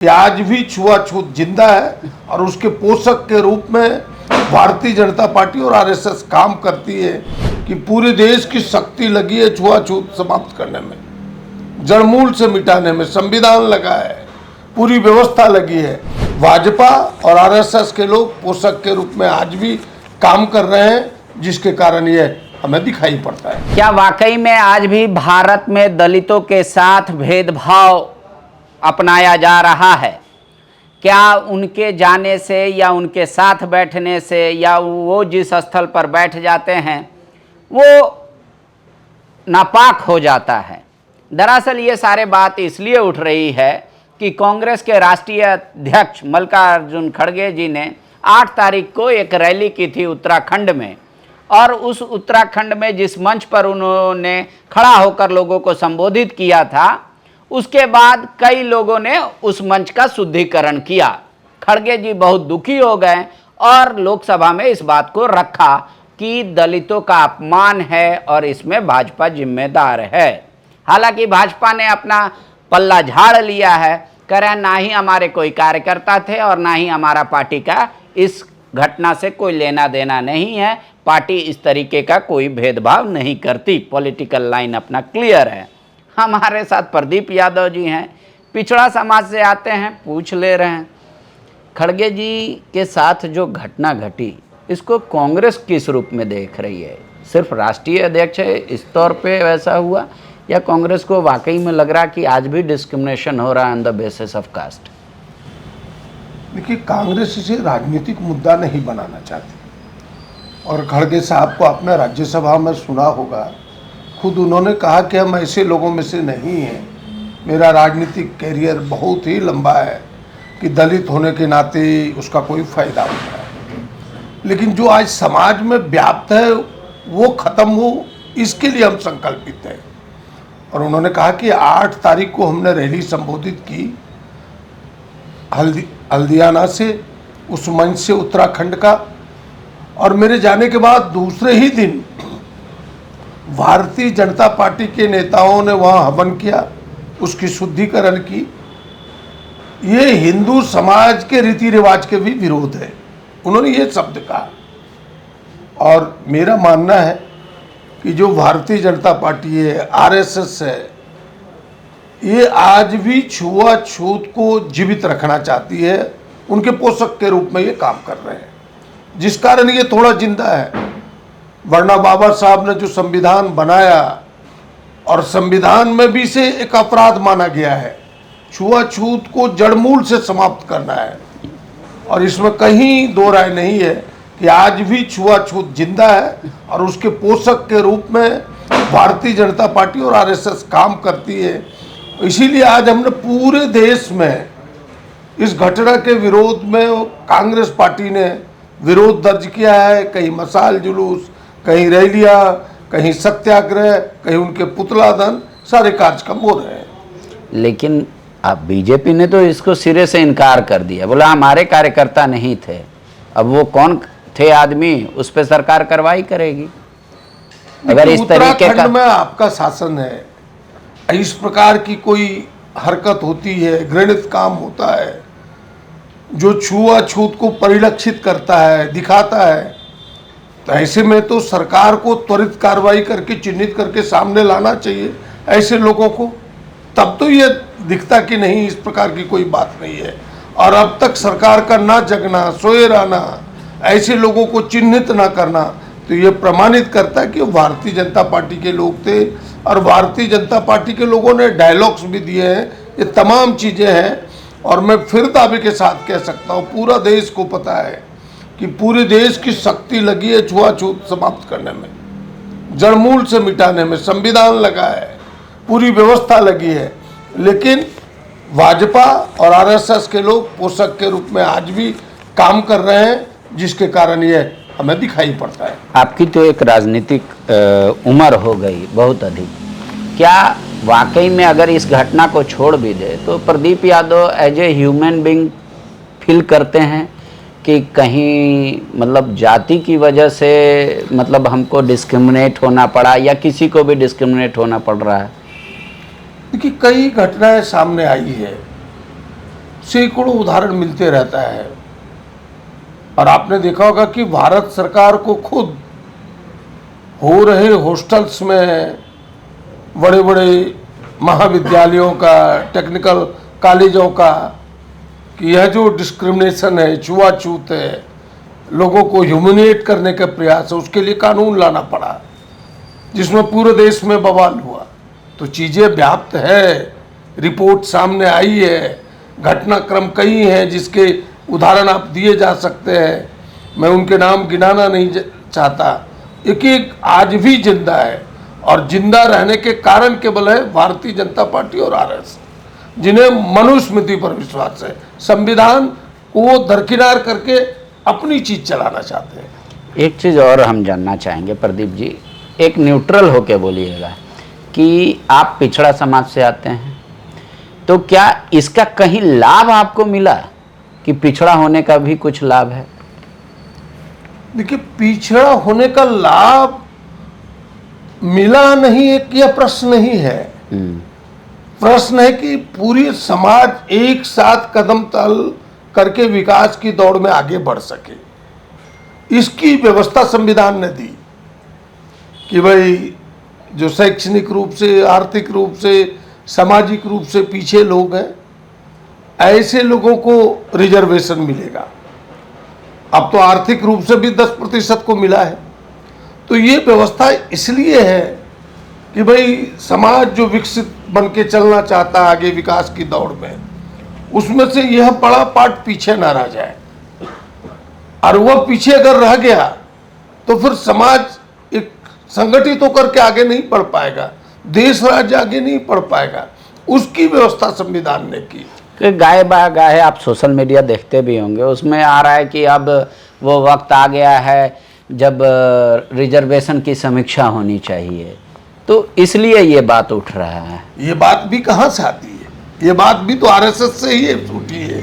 कि आज भी छुआछूत जिंदा है और उसके पोषक के रूप में भारतीय जनता पार्टी और आरएसएस काम करती है कि पूरे देश की शक्ति लगी है छुआछूत समाप्त करने में, जड़मूल से मिटाने में। संविधान लगा है, पूरी व्यवस्था लगी है। भाजपा और आरएसएस के लोग पोषक के रूप में आज भी काम कर रहे हैं, जिसके कारण ये हमें दिखाई पड़ता है। क्या वाकई में आज भी भारत में दलितों के साथ भेदभाव अपनाया जा रहा है? क्या उनके जाने से या उनके साथ बैठने से या वो जिस स्थल पर बैठ जाते हैं वो नापाक हो जाता है? दरअसल ये सारे बात इसलिए उठ रही है कि कांग्रेस के राष्ट्रीय अध्यक्ष मल्लिकार्जुन खड़गे जी ने 8 तारीख को एक रैली की थी उत्तराखंड में, और उस उत्तराखंड में जिस मंच पर उन्होंने खड़ा होकर लोगों को संबोधित किया था, उसके बाद कई लोगों ने उस मंच का शुद्धिकरण किया। खड़गे जी बहुत दुखी हो गए और लोकसभा में इस बात को रखा कि दलितों का अपमान है और इसमें भाजपा जिम्मेदार है। हालांकि भाजपा ने अपना पल्ला झाड़ लिया है, कह रहे हैं ना ही हमारे कोई कार्यकर्ता थे और ना ही हमारा पार्टी का इस घटना से कोई लेना देना नहीं है, पार्टी इस तरीके का कोई भेदभाव नहीं करती, पॉलिटिकल लाइन अपना क्लियर है। हमारे साथ प्रदीप यादव जी हैं, पिछड़ा समाज से आते हैं, पूछ ले रहे हैं खड़गे जी के साथ जो घटना घटी इसको कांग्रेस किस रूप में देख रही है? सिर्फ राष्ट्रीय अध्यक्ष है इस तौर पे वैसा हुआ, या कांग्रेस को वाकई में लग रहा कि आज भी डिस्क्रिमिनेशन हो रहा है on the basis of caste? देखिए, कांग्रेस इसे राजनीतिक मुद्दा नहीं बनाना चाहती, और खड़गे साहब को आपने राज्यसभा में सुना होगा, खुद उन्होंने कहा कि हम ऐसे लोगों में से नहीं हैं, मेरा राजनीतिक कैरियर बहुत ही लंबा है कि दलित होने के नाते उसका कोई फायदा होता है, लेकिन जो आज समाज में व्याप्त है वो खत्म हो, इसके लिए हम संकल्पित हैं। और उन्होंने कहा कि 8 तारीख को हमने रैली संबोधित की हल्दियाना से, उस मंच से उत्तराखंड का, और मेरे जाने के बाद दूसरे ही दिन भारतीय जनता पार्टी के नेताओं ने वहाँ हवन किया, उसकी शुद्धिकरण की। ये हिंदू समाज के रीति रिवाज के भी विरोध है, उन्होंने ये शब्द कहा। और मेरा मानना है कि जो भारतीय जनता पार्टी है, आरएसएस है, ये आज भी छुआछूत को जीवित रखना चाहती है, उनके पोषक के रूप में ये काम कर रहे हैं, जिस कारण ये थोड़ा जिंदा है। वरना बाबा साहब ने जो संविधान बनाया, और संविधान में भी इसे एक अपराध माना गया है, छुआछूत को जड़मूल से समाप्त करना है, और इसमें कहीं दो राय नहीं है कि आज भी छुआछूत जिंदा है और उसके पोषक के रूप में भारतीय जनता पार्टी और आरएसएस काम करती है। इसीलिए आज हमने पूरे देश में इस घटना के विरोध में कांग्रेस पार्टी ने विरोध दर्ज किया है। कहीं मशाल जुलूस, कहीं रैलियां, कहीं सत्याग्रह, कहीं उनके पुतला दहन, सारे कार्यक्रम हो रहे हैं। लेकिन अब बीजेपी ने तो इसको सिरे से इनकार कर दिया, बोला हमारे कार्यकर्ता नहीं थे। अब वो कौन थे आदमी, उस पर सरकार कार्रवाई करेगी। अगर इस तरीके का में आपका शासन है, इस प्रकार की कोई हरकत होती है, घृणित काम होता है, जो छुआछूत को परिलक्षित करता है, दिखाता है, तो ऐसे में तो सरकार को त्वरित कार्रवाई करके चिन्हित करके सामने लाना चाहिए ऐसे लोगों को, तब तो ये दिखता कि नहीं इस प्रकार की कोई बात नहीं है। और अब तक सरकार का ना जगना, सोए रहना, ऐसे लोगों को चिन्हित ना करना, तो ये प्रमाणित करता है कि वो भारतीय जनता पार्टी के लोग थे, और भारतीय जनता पार्टी के लोगों ने डायलॉग्स भी दिए हैं। ये तमाम चीज़ें हैं, और मैं फिर दावे के साथ कह सकता हूँ, पूरा देश को पता है कि पूरे देश की शक्ति लगी है छुआछूत समाप्त करने में, जड़मूल से मिटाने में। संविधान लगा है, पूरी व्यवस्था लगी है, लेकिन भाजपा और आरएसएस के लोग पोषक के रूप में आज भी काम कर रहे हैं, जिसके कारण ये हमें दिखाई पड़ता है। आपकी तो एक राजनीतिक उम्र हो गई बहुत अधिक, क्या वाकई में अगर इस घटना को छोड़ भी दे तो Pradeep Yadav as a human being feel करते हैं कि कहीं मतलब जाति की वजह से मतलब हमको डिस्क्रिमिनेट होना पड़ा, या किसी को भी डिस्क्रिमिनेट होना पड़ रहा है? देखिए, कई घटनाएं सामने आई है सैकड़ों उदाहरण मिलते रहता है। और आपने देखा होगा कि भारत सरकार को खुद हो रहे हॉस्टल्स में, बड़े बड़े महाविद्यालयों का, टेक्निकल कॉलेजों का, कि यह जो डिस्क्रिमिनेशन है, छुआछूत है, लोगों को ह्यूमिलिएट करने का प्रयास है, उसके लिए कानून लाना पड़ा, जिसमें पूरे देश में बवाल हुआ। तो चीज़ें व्याप्त है, रिपोर्ट सामने आई है, घटनाक्रम कई हैं जिसके उदाहरण आप दिए जा सकते हैं, मैं उनके नाम गिनाना नहीं चाहता। एक एक आज भी जिंदा है, और जिंदा रहने के कारण केवल है भारतीय जनता पार्टी और आरएस, जिन्हें मनुस्मृति पर विश्वास है, संविधान को दरकिनार करके अपनी चीज चलाना चाहते हैं। एक चीज़ और हम जानना चाहेंगे प्रदीप जी, एक न्यूट्रल होके बोलिएगा कि आप पिछड़ा समाज से आते हैं, तो क्या इसका कहीं लाभ आपको मिला कि पिछड़ा होने का भी कुछ लाभ है? देखिए, पिछड़ा होने का लाभ मिला नहीं, एक यह प्रश्न नहीं है। प्रश्न है कि पूरी समाज एक साथ कदम तल करके विकास की दौड़ में आगे बढ़ सके, इसकी व्यवस्था संविधान ने दी कि भाई जो शैक्षणिक रूप से, आर्थिक रूप से, सामाजिक रूप से पीछे लोग हैं, ऐसे लोगों को रिजर्वेशन मिलेगा। अब तो आर्थिक रूप से भी 10% को मिला है। तो ये व्यवस्था इसलिए है कि भाई समाज जो विकसित बन के चलना चाहता है आगे विकास की दौड़ में, उसमें से यह बड़ा पार्ट पीछे ना रह जाए। और वह पीछे अगर रह गया तो फिर समाज एक संगठित होकर के आगे नहीं बढ़ पाएगा, देश राज्य आगे नहीं बढ़ पाएगा। उसकी व्यवस्था संविधान ने की। गाय बा गाय आप सोशल मीडिया देखते भी होंगे, उसमें आ रहा है कि अब वो वक्त आ गया है जब रिजर्वेशन की समीक्षा होनी चाहिए, तो इसलिए ये बात उठ रहा है। ये बात भी कहाँ से आती है? ये बात भी तो आरएसएस से ही उठी है।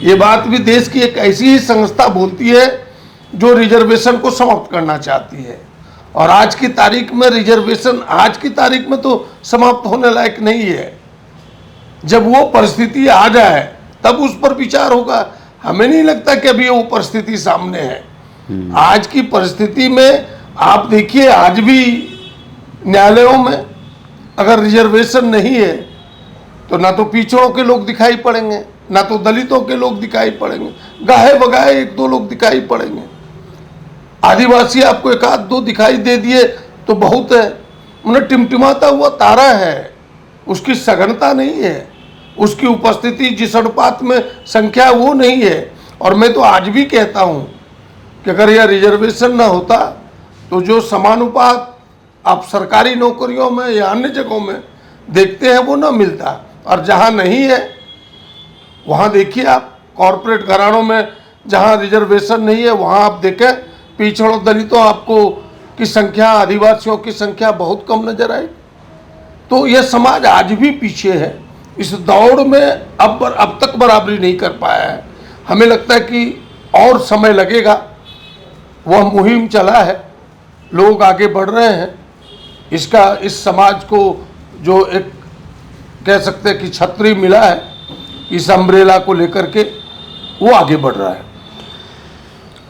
ये बात भी देश की एक ऐसी ही संस्था बोलती है जो रिजर्वेशन को समाप्त करना चाहती है। और आज की तारीख में रिजर्वेशन आज की तारीख में तो समाप्त होने लायक नहीं है। जब वो परिस्थिति आ जाए तब उस पर विचार होगा। हमें नहीं लगता कि अभी वो परिस्थिति सामने है। आज की परिस्थिति में आप देखिए, आज भी न्यायालयों में अगर रिजर्वेशन नहीं है तो ना तो पिछड़ों के लोग दिखाई पड़ेंगे, ना तो दलितों के लोग दिखाई पड़ेंगे, गाहे बगाहे एक दो लोग दिखाई पड़ेंगे। आदिवासी आपको एक आध दो दिखाई दे दिए तो बहुत है। उन्हें टिमटिमाता हुआ तारा है, उसकी सघनता नहीं है, उसकी उपस्थिति जिस अनुपात में संख्या वो नहीं है। और मैं तो आज भी कहता हूँ कि अगर यह रिजर्वेशन ना होता तो जो समानुपात आप सरकारी नौकरियों में या अन्य जगहों में देखते हैं वो ना मिलता। और जहाँ नहीं है वहाँ देखिए आप कॉरपोरेट घरानों में जहाँ रिजर्वेशन नहीं है वहाँ आप देखें पिछड़ों दलितों आपको की संख्या, आदिवासियों की संख्या बहुत कम नजर आई। तो यह समाज आज भी पीछे है, इस दौड़ में अब तक बराबरी नहीं कर पाया है। हमें लगता है कि और समय लगेगा। वह मुहिम चला है, लोग आगे बढ़ रहे हैं। इस समाज को जो एक कह सकते हैं कि छतरी मिला है, इस अम्ब्रेला को लेकर के वो आगे बढ़ रहा है।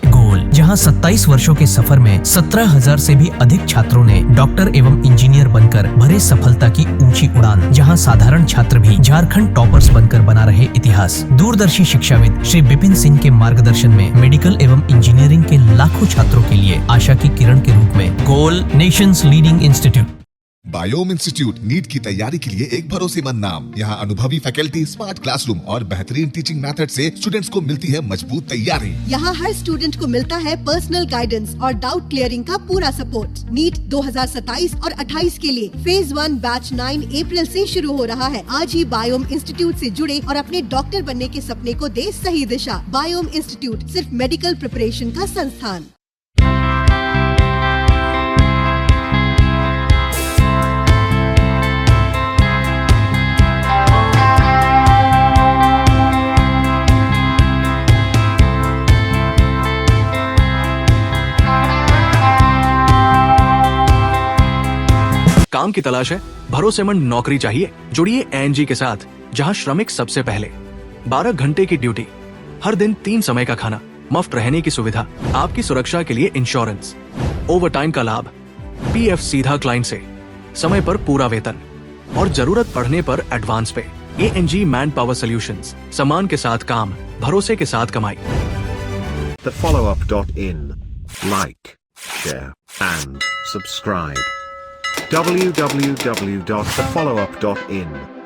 गोल, जहां 27 वर्षों के सफर में 17,000 से भी अधिक छात्रों ने डॉक्टर एवं इंजीनियर बनकर भरे सफलता की ऊंची उड़ान, जहां साधारण छात्र भी झारखंड टॉपर्स बनकर बना रहे इतिहास। दूरदर्शी शिक्षाविद श्री विपिन सिंह के मार्गदर्शन में मेडिकल एवं इंजीनियरिंग के लाखों छात्रों के लिए आशा की किरण के रूप में गोल, nation's leading institute. Biome institute NEET की तैयारी के लिए एक भरोसेमंद नाम। यहाँ अनुभवी फैकल्टी, स्मार्ट क्लासरूम और बेहतरीन टीचिंग मेथड से स्टूडेंट्स को मिलती है मजबूत तैयारी। यहाँ हर स्टूडेंट को मिलता है पर्सनल गाइडेंस और डाउट क्लियरिंग का पूरा सपोर्ट। नीट 2027 और 28 के लिए फेज 1 बैच 9 अप्रैल से शुरू हो रहा है। आज ही बायोम इंस्टीट्यूट से जुड़े और अपने डॉक्टर बनने के सपने को दे सही दिशा। बायोम इंस्टीट्यूट सिर्फ मेडिकल प्रिपरेशन का संस्थान। काम की तलाश है, भरोसेमंद नौकरी चाहिए? जुड़िए एएनजी के साथ, जहां श्रमिक सबसे पहले। 12 घंटे की ड्यूटी, हर दिन 3 समय का खाना, मुफ्त रहने की सुविधा, आपकी सुरक्षा के लिए इंश्योरेंस, ओवर टाइम का लाभ, पीएफ सीधा क्लाइंट से, समय पर पूरा वेतन और जरूरत पड़ने पर एडवांस पे। एएनजी मैन पावर सॉल्यूशंस, सम्मान के साथ काम, भरोसे के साथ कमाई। thefollowup.in. Like, share, and subscribe. www.thefollowup.in